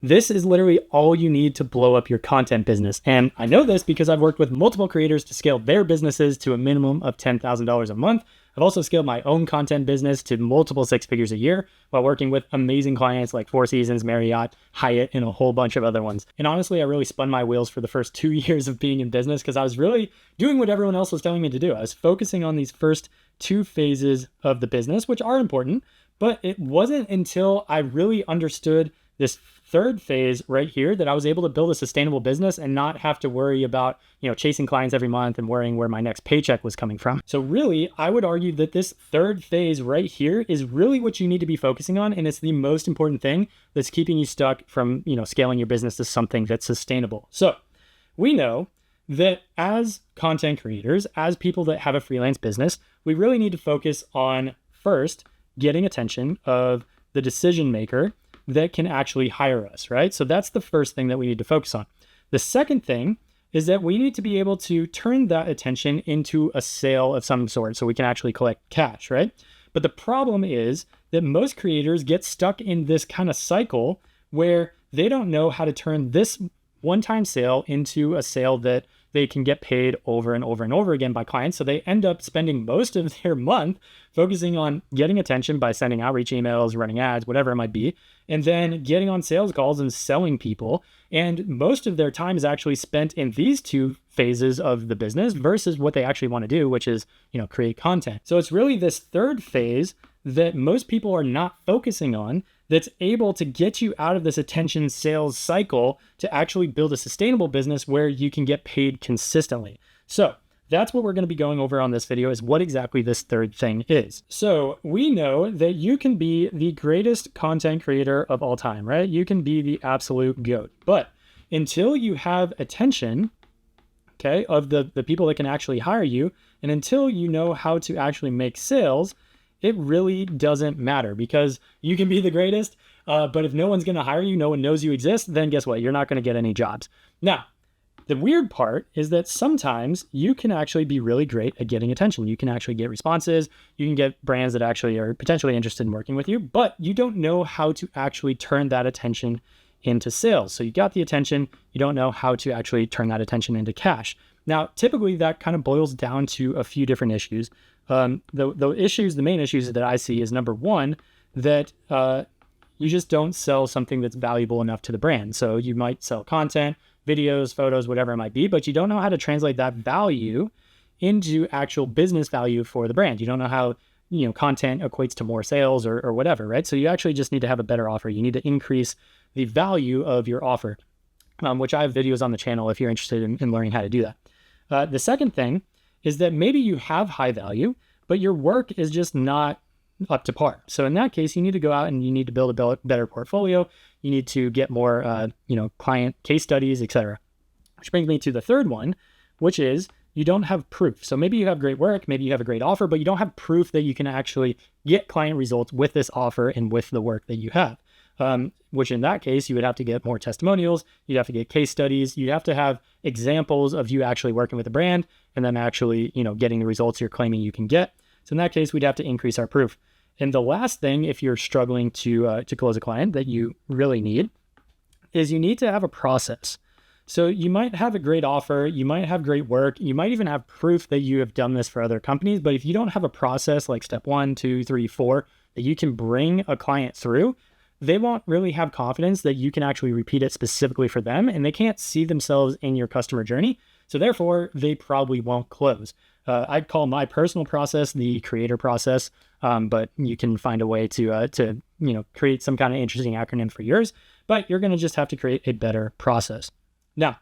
This is literally all you need to blow up your content business. And I know this because I've worked with multiple creators to scale their businesses to a minimum of $10,000 a month. I've also scaled my own content business to multiple six figures a year while working with amazing clients like Four Seasons, Marriott, Hyatt, and a whole bunch of other ones. And honestly, I really spun my wheels for the first 2 years of being in business because I was really doing what everyone else was telling me to do. I was focusing on these first two phases of the business, which are important, but it wasn't until I really understood this third phase right here that I was able to build a sustainable business and not have to worry about, chasing clients every month and worrying where my next paycheck was coming from. So really, I would argue that this third phase right here is really what you need to be focusing on. And it's the most important thing that's keeping you stuck from, scaling your business to something that's sustainable. So we know that as content creators, as people that have a freelance business, we really need to focus on first getting attention of the decision maker that can actually hire us, right? So that's the first thing that we need to focus on. The second thing is that we need to be able to turn that attention into a sale of some sort so we can actually collect cash, right? But the problem is that most creators get stuck in this kind of cycle where they don't know how to turn this one-time sale into a sale that they can get paid over and over and over again by clients. So they end up spending most of their month focusing on getting attention by sending outreach emails, running ads, whatever it might be, and then getting on sales calls and selling people. And most of their time is actually spent in these two phases of the business versus what they actually want to do, which is, create content. So it's really this third phase that most people are not focusing on that's able to get you out of this attention sales cycle to actually build a sustainable business where you can get paid consistently. So that's what we're going to be going over on this video, is what exactly this third thing is. So we know that you can be the greatest content creator of all time, right? You can be the absolute GOAT. But until you have attention, okay, of the people that can actually hire you, and until you know how to actually make sales, it really doesn't matter, because you can be the greatest, but if no one's going to hire you, no one knows you exist, then guess what? You're not going to get any jobs. Now, the weird part is that sometimes you can actually be really great at getting attention. You can actually get responses. You can get brands that actually are potentially interested in working with you, but you don't know how to actually turn that attention into sales. So you got the attention, you don't know how to actually turn that attention into cash. Now, typically that kind of boils down to a few different issues. The main issues that I see is, number one, that you just don't sell something that's valuable enough to the brand. So you might sell content, videos, photos, whatever it might be, but you don't know how to translate that value into actual business value for the brand. You don't know how, content equates to more sales or whatever, right? So you actually just need to have a better offer. You need to increase the value of your offer, which I have videos on the channel if you're interested in learning how to do that. The second thing is that maybe you have high value, but your work is just not up to par. So in that case, you need to go out and you need to build a better portfolio. You need to get more, client case studies, etc. Which brings me to the third one, which is you don't have proof. So maybe you have great work, maybe you have a great offer, but you don't have proof that you can actually get client results with this offer and with the work that you have. Which in that case, you would have to get more testimonials, you'd have to get case studies, you'd have to have examples of you actually working with a brand and then actually, getting the results you're claiming you can get. So in that case, we'd have to increase our proof. And the last thing, if you're struggling to close a client, that you really need is you need to have a process. So you might have a great offer, you might have great work, you might even have proof that you have done this for other companies, but if you don't have a process like step 1, 2, 3, 4 that you can bring a client through, they won't really have confidence that you can actually repeat it specifically for them, and they can't see themselves in your customer journey. So therefore, they probably won't close. I'd call my personal process the creator process, but you can find a way to create some kind of interesting acronym for yours, but you're going to just have to create a better process. Now,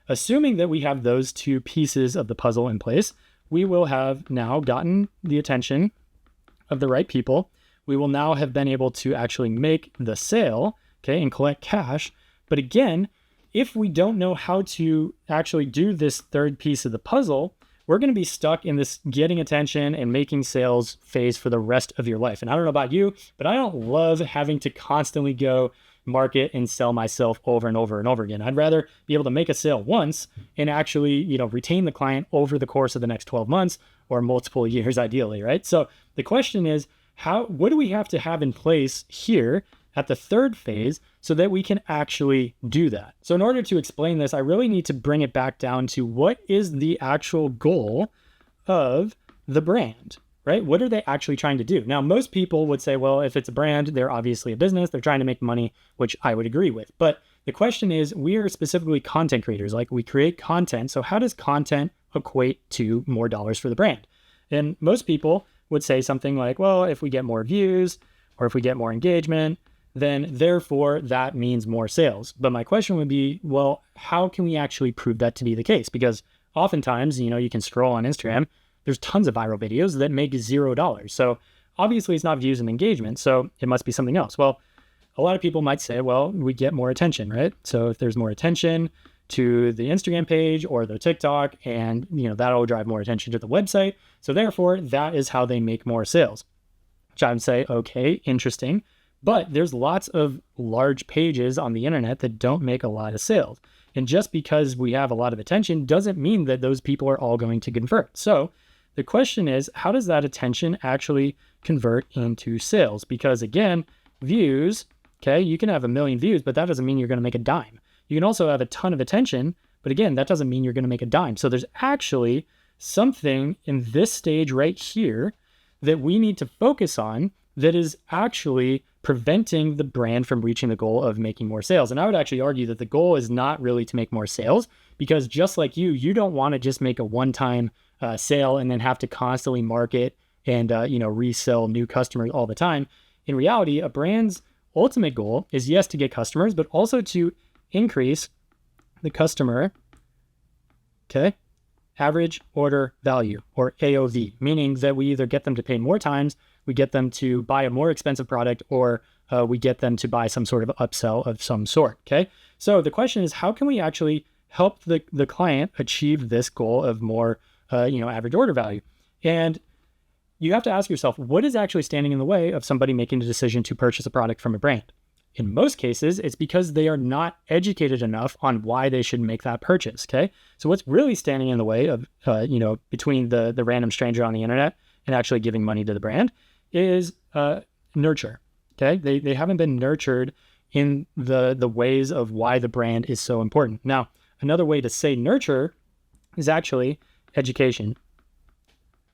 assuming that we have those two pieces of the puzzle in place, we will have now gotten the attention of the right people. We will now have been able to actually make the sale, okay, and collect cash. But again, if we don't know how to actually do this third piece of the puzzle, we're going to be stuck in this getting attention and making sales phase for the rest of your life. And I don't know about you, but I don't love having to constantly go market and sell myself over and over and over again. I'd rather be able to make a sale once and actually, retain the client over the course of the next 12 months or multiple years, ideally, right? So the question is, what do we have to have in place here at the third phase so that we can actually do that. So in order to explain this, I really need to bring it back down to what is the actual goal of the brand, right? What are they actually trying to do? Now, most people would say, well, if it's a brand, they're obviously a business, they're trying to make money, which I would agree with. But the question is, we are specifically content creators, like we create content. So how does content equate to more dollars for the brand? And most people would say something like, well, if we get more views or if we get more engagement, then therefore that means more sales. But my question would be, well, how can we actually prove that to be the case? Because oftentimes, you can scroll on Instagram, there's tons of viral videos that make $0. So obviously it's not views and engagement, so it must be something else. Well, a lot of people might say, well, we get more attention, right? So if there's more attention to the Instagram page or the TikTok, and that'll drive more attention to the website. So therefore, that is how they make more sales. Which I would say, okay, interesting. But there's lots of large pages on the internet that don't make a lot of sales. And just because we have a lot of attention doesn't mean that those people are all going to convert. So the question is, how does that attention actually convert into sales? Because again, views, okay, you can have 1 million views, but that doesn't mean you're going to make a dime. You can also have a ton of attention, but again, that doesn't mean you're going to make a dime. So there's actually something in this stage right here that we need to focus on that is actually preventing the brand from reaching the goal of making more sales. And I would actually argue that the goal is not really to make more sales, because just like you don't want to just make a one-time sale and then have to constantly market and resell new customers all the time. In reality, a brand's ultimate goal is, yes, to get customers, but also to increase the customer, average order value, or AOV, meaning that we either get them to pay more times, we get them to buy a more expensive product, or we get them to buy some sort of upsell of some sort. Okay. So the question is, how can we actually help the client achieve this goal of more, average order value? And you have to ask yourself, what is actually standing in the way of somebody making a decision to purchase a product from a brand? In most cases, it's because they are not educated enough on why they should make that purchase. Okay. So what's really standing in the way of, between the random stranger on the internet and actually giving money to the brand is nurture. Okay. They haven't been nurtured in the ways of why the brand is so important. Now, another way to say nurture is actually education.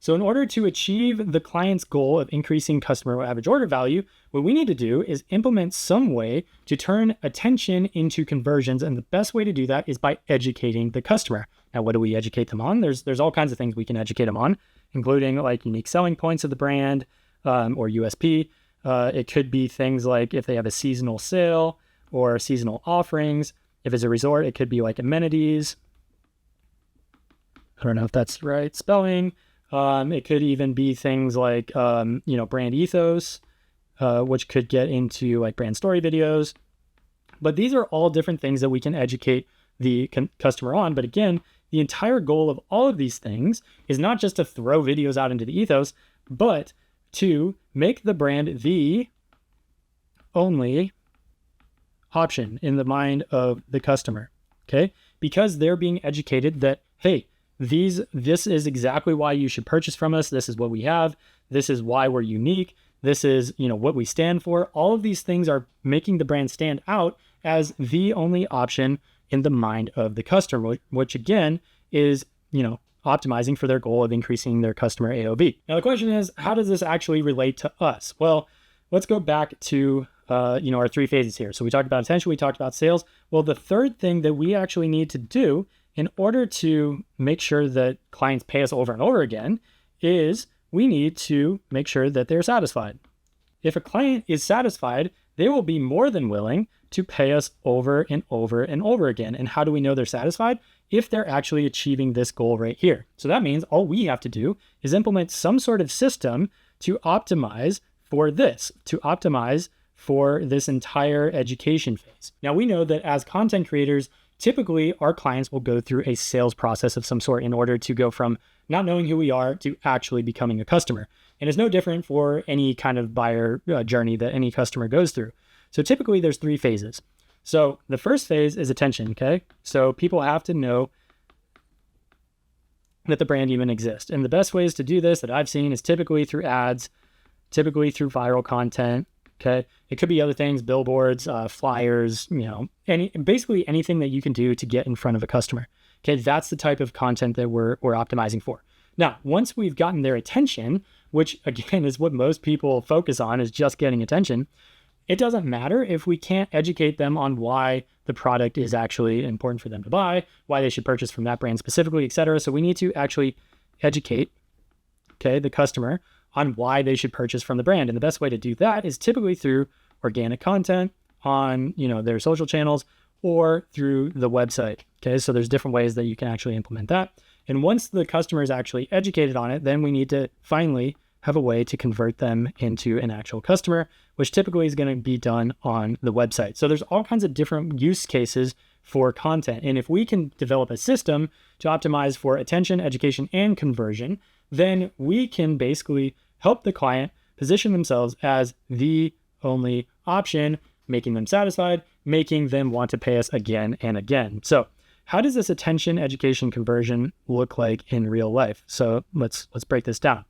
So in order to achieve the client's goal of increasing customer average order value, what we need to do is implement some way to turn attention into conversions. And the best way to do that is by educating the customer. Now, what do we educate them on? There's all kinds of things we can educate them on, including like unique selling points of the brand or USP. It could be things like if they have a seasonal sale or seasonal offerings. If it's a resort, it could be like amenities. I don't know if that's right spelling. It could even be things like, brand ethos, which could get into like brand story videos. But these are all different things that we can educate the customer on. But again, the entire goal of all of these things is not just to throw videos out into the ethos, but to make the brand the only option in the mind of the customer. Okay. Because they're being educated that, hey, this is exactly why you should purchase from us. This is what we have. This is why we're unique. This is, what we stand for. All of these things are making the brand stand out as the only option in the mind of the customer, which again is, optimizing for their goal of increasing their customer AOV. Now the question is, how does this actually relate to us? Well, let's go back to, our 3 phases here. So we talked about attention, we talked about sales. Well, the third thing that we actually need to do in order to make sure that clients pay us over and over again is we need to make sure that they're satisfied. If a client is satisfied, they will be more than willing to pay us over and over and over again. And how do we know they're satisfied? If they're actually achieving this goal right here. So that means all we have to do is implement some sort of system to optimize for this, to optimize for this entire education phase. Now we know that as content creators, typically our clients will go through a sales process of some sort in order to go from not knowing who we are to actually becoming a customer. And it's no different for any kind of buyer journey that any customer goes through. So typically there's 3 phases. So the first phase is attention, okay? So people have to know that the brand even exists. And the best ways to do this that I've seen is typically through ads, typically through viral content, Okay. It could be other things, billboards, flyers, basically anything that you can do to get in front of a customer. Okay. That's the type of content that we're optimizing for. Now, once we've gotten their attention, which again is what most people focus on, is just getting attention, it doesn't matter if we can't educate them on why the product is actually important for them to buy, why they should purchase from that brand specifically, et cetera. So we need to actually educate, the customer on why they should purchase from the brand. And the best way to do that is typically through organic content on, their social channels or through the website. Okay. So there's different ways that you can actually implement that. And once the customer is actually educated on it, then we need to finally have a way to convert them into an actual customer, which typically is going to be done on the website. So there's all kinds of different use cases for content. And if we can develop a system to optimize for attention, education, and conversion, then we can basically help the client position themselves as the only option, making them satisfied, making them want to pay us again and again. So how does this attention, education, conversion look like in real life? So let's break this down.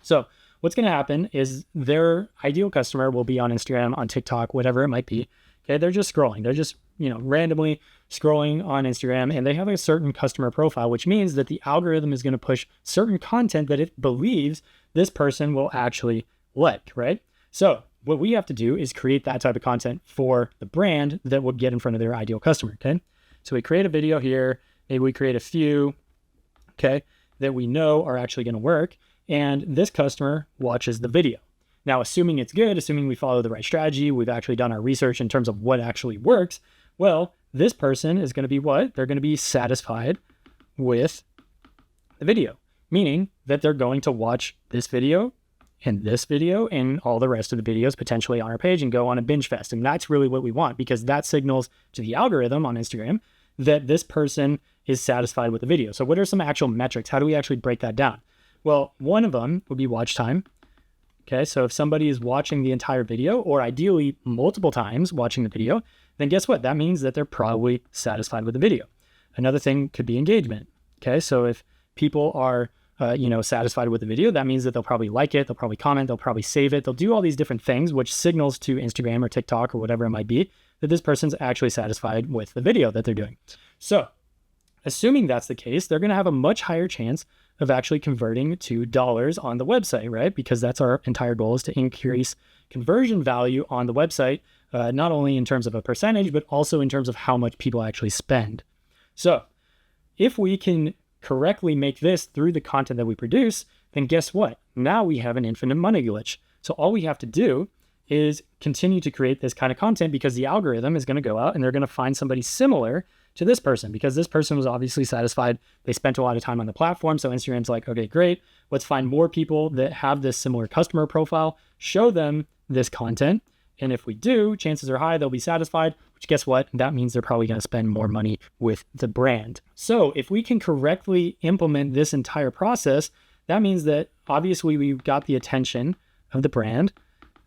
So what's going to happen is their ideal customer will be on Instagram, on TikTok, whatever it might be. Okay. They're just scrolling. They're just, randomly scrolling on Instagram, and they have a certain customer profile, which means that the algorithm is going to push certain content that it believes this person will actually like, right? So what we have to do is create that type of content for the brand that will get in front of their ideal customer. Okay. So we create a video here. Maybe we create a few, that we know are actually going to work. And this customer watches the video. Now, assuming it's good, assuming we follow the right strategy, we've actually done our research in terms of what actually works, well, this person is going to be what? They're going to be satisfied with the video, meaning that they're going to watch this video and all the rest of the videos potentially on our page and go on a binge fest. And that's really what we want, because that signals to the algorithm on Instagram that this person is satisfied with the video. So what are some actual metrics? How do we actually break that down? Well, one of them would be watch time. Okay, so if somebody is watching the entire video, or ideally multiple times watching the video, then guess what? That means that they're probably satisfied with the video. Another thing could be engagement. Okay, so if people are, satisfied with the video, that means that they'll probably like it, they'll probably comment, they'll probably save it, they'll do all these different things, which signals to Instagram or TikTok or whatever it might be that this person's actually satisfied with the video that they're doing. So assuming that's the case, they're going to have a much higher chance of actually converting to dollars on the website, right? Because that's our entire goal, is to increase conversion value on the website, not only in terms of a percentage, but also in terms of how much people actually spend. So if we can correctly make this through the content that we produce, then guess what? Now we have an infinite money glitch. So all we have to do is continue to create this kind of content, because the algorithm is going to go out and they're going to find somebody similar to this person, because this person was obviously satisfied. They spent a lot of time on the platform. So Instagram's like, okay, great. Let's find more people that have this similar customer profile, show them this content. And if we do, chances are high they'll be satisfied, which guess what? That means they're probably going to spend more money with the brand. So if we can correctly implement this entire process, that means that obviously we've got the attention of the brand.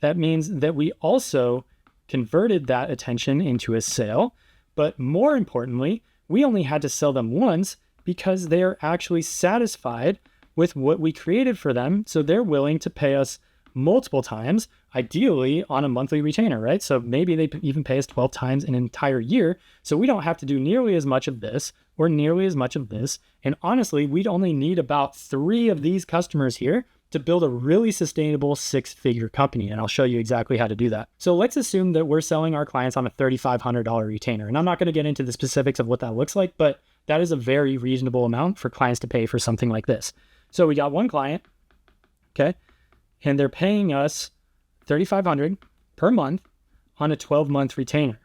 That means that we also converted that attention into a sale. But more importantly, we only had to sell them once because they're actually satisfied with what we created for them. So they're willing to pay us multiple times, ideally on a monthly retainer, right? So maybe they even pay us 12 times an entire year. So we don't have to do nearly as much of this or nearly as much of this. And honestly, we'd only need about 3 of these customers here to build a really sustainable 6-figure company. And I'll show you exactly how to do that. So let's assume that we're selling our clients on a $3,500 retainer. And I'm not going to get into the specifics of what that looks like, but that is a very reasonable amount for clients to pay for something like this. So we got one client, okay, and they're paying us $3,500 per month on a 12-month retainer,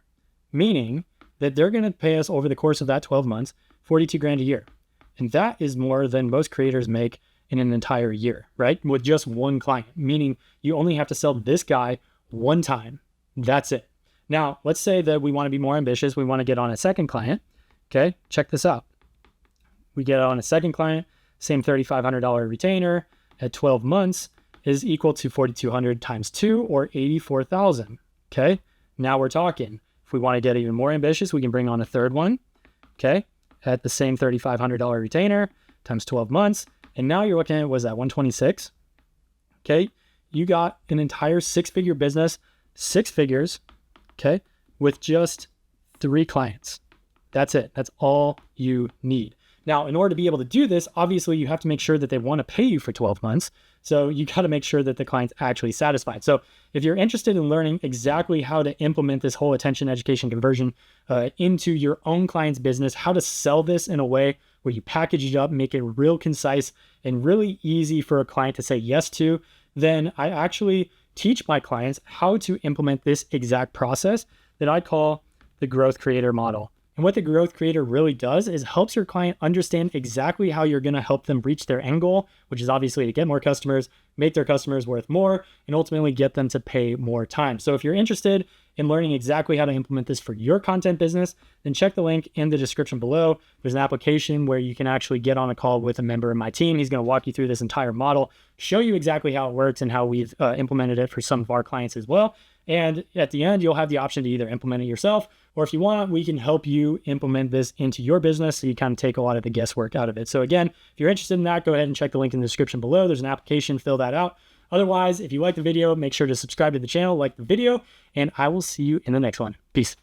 meaning that they're going to pay us over the course of that 12 months, $42,000 a year. And that is more than most creators make in an entire year, right? With just one client, meaning you only have to sell this guy one time. That's it. Now, let's say that we want to be more ambitious. We want to get on a second client. Okay, check this out. We get on a second client, same $3,500 retainer at 12 months is equal to 4,200 times 2 or 84,000. Okay, now we're talking. If we want to get even more ambitious, we can bring on a third one. Okay, at the same $3,500 retainer times 12 months. And now you're looking at, was that 126? Okay, you got an entire 6-figure business, 6 figures, okay, with just 3 clients. That's it. That's all you need. Now, in order to be able to do this, obviously you have to make sure that they want to pay you for 12 months. So you got to make sure that the client's actually satisfied. So if you're interested in learning exactly how to implement this whole attention, education, conversion into your own client's business, how to sell this in a way where you package it up, make it real concise and really easy for a client to say yes to, then I actually teach my clients how to implement this exact process that I call the growth creator model. And what the growth creator really does is helps your client understand exactly how you're going to help them reach their end goal, which is obviously to get more customers, make their customers worth more, and ultimately get them to pay more time. So if you're interested in learning exactly how to implement this for your content business, then check the link in the description below. There's an application where you can actually get on a call with a member of my team. He's going to walk you through this entire model, show you exactly how it works and how we've implemented it for some of our clients as well. And at the end, you'll have the option to either implement it yourself, or if you want, we can help you implement this into your business so you kind of take a lot of the guesswork out of it. So again, if you're interested in that, go ahead and check the link in the description below. There's an application, fill that out. Otherwise, if you like the video, make sure to subscribe to the channel, like the video, and I will see you in the next one. Peace.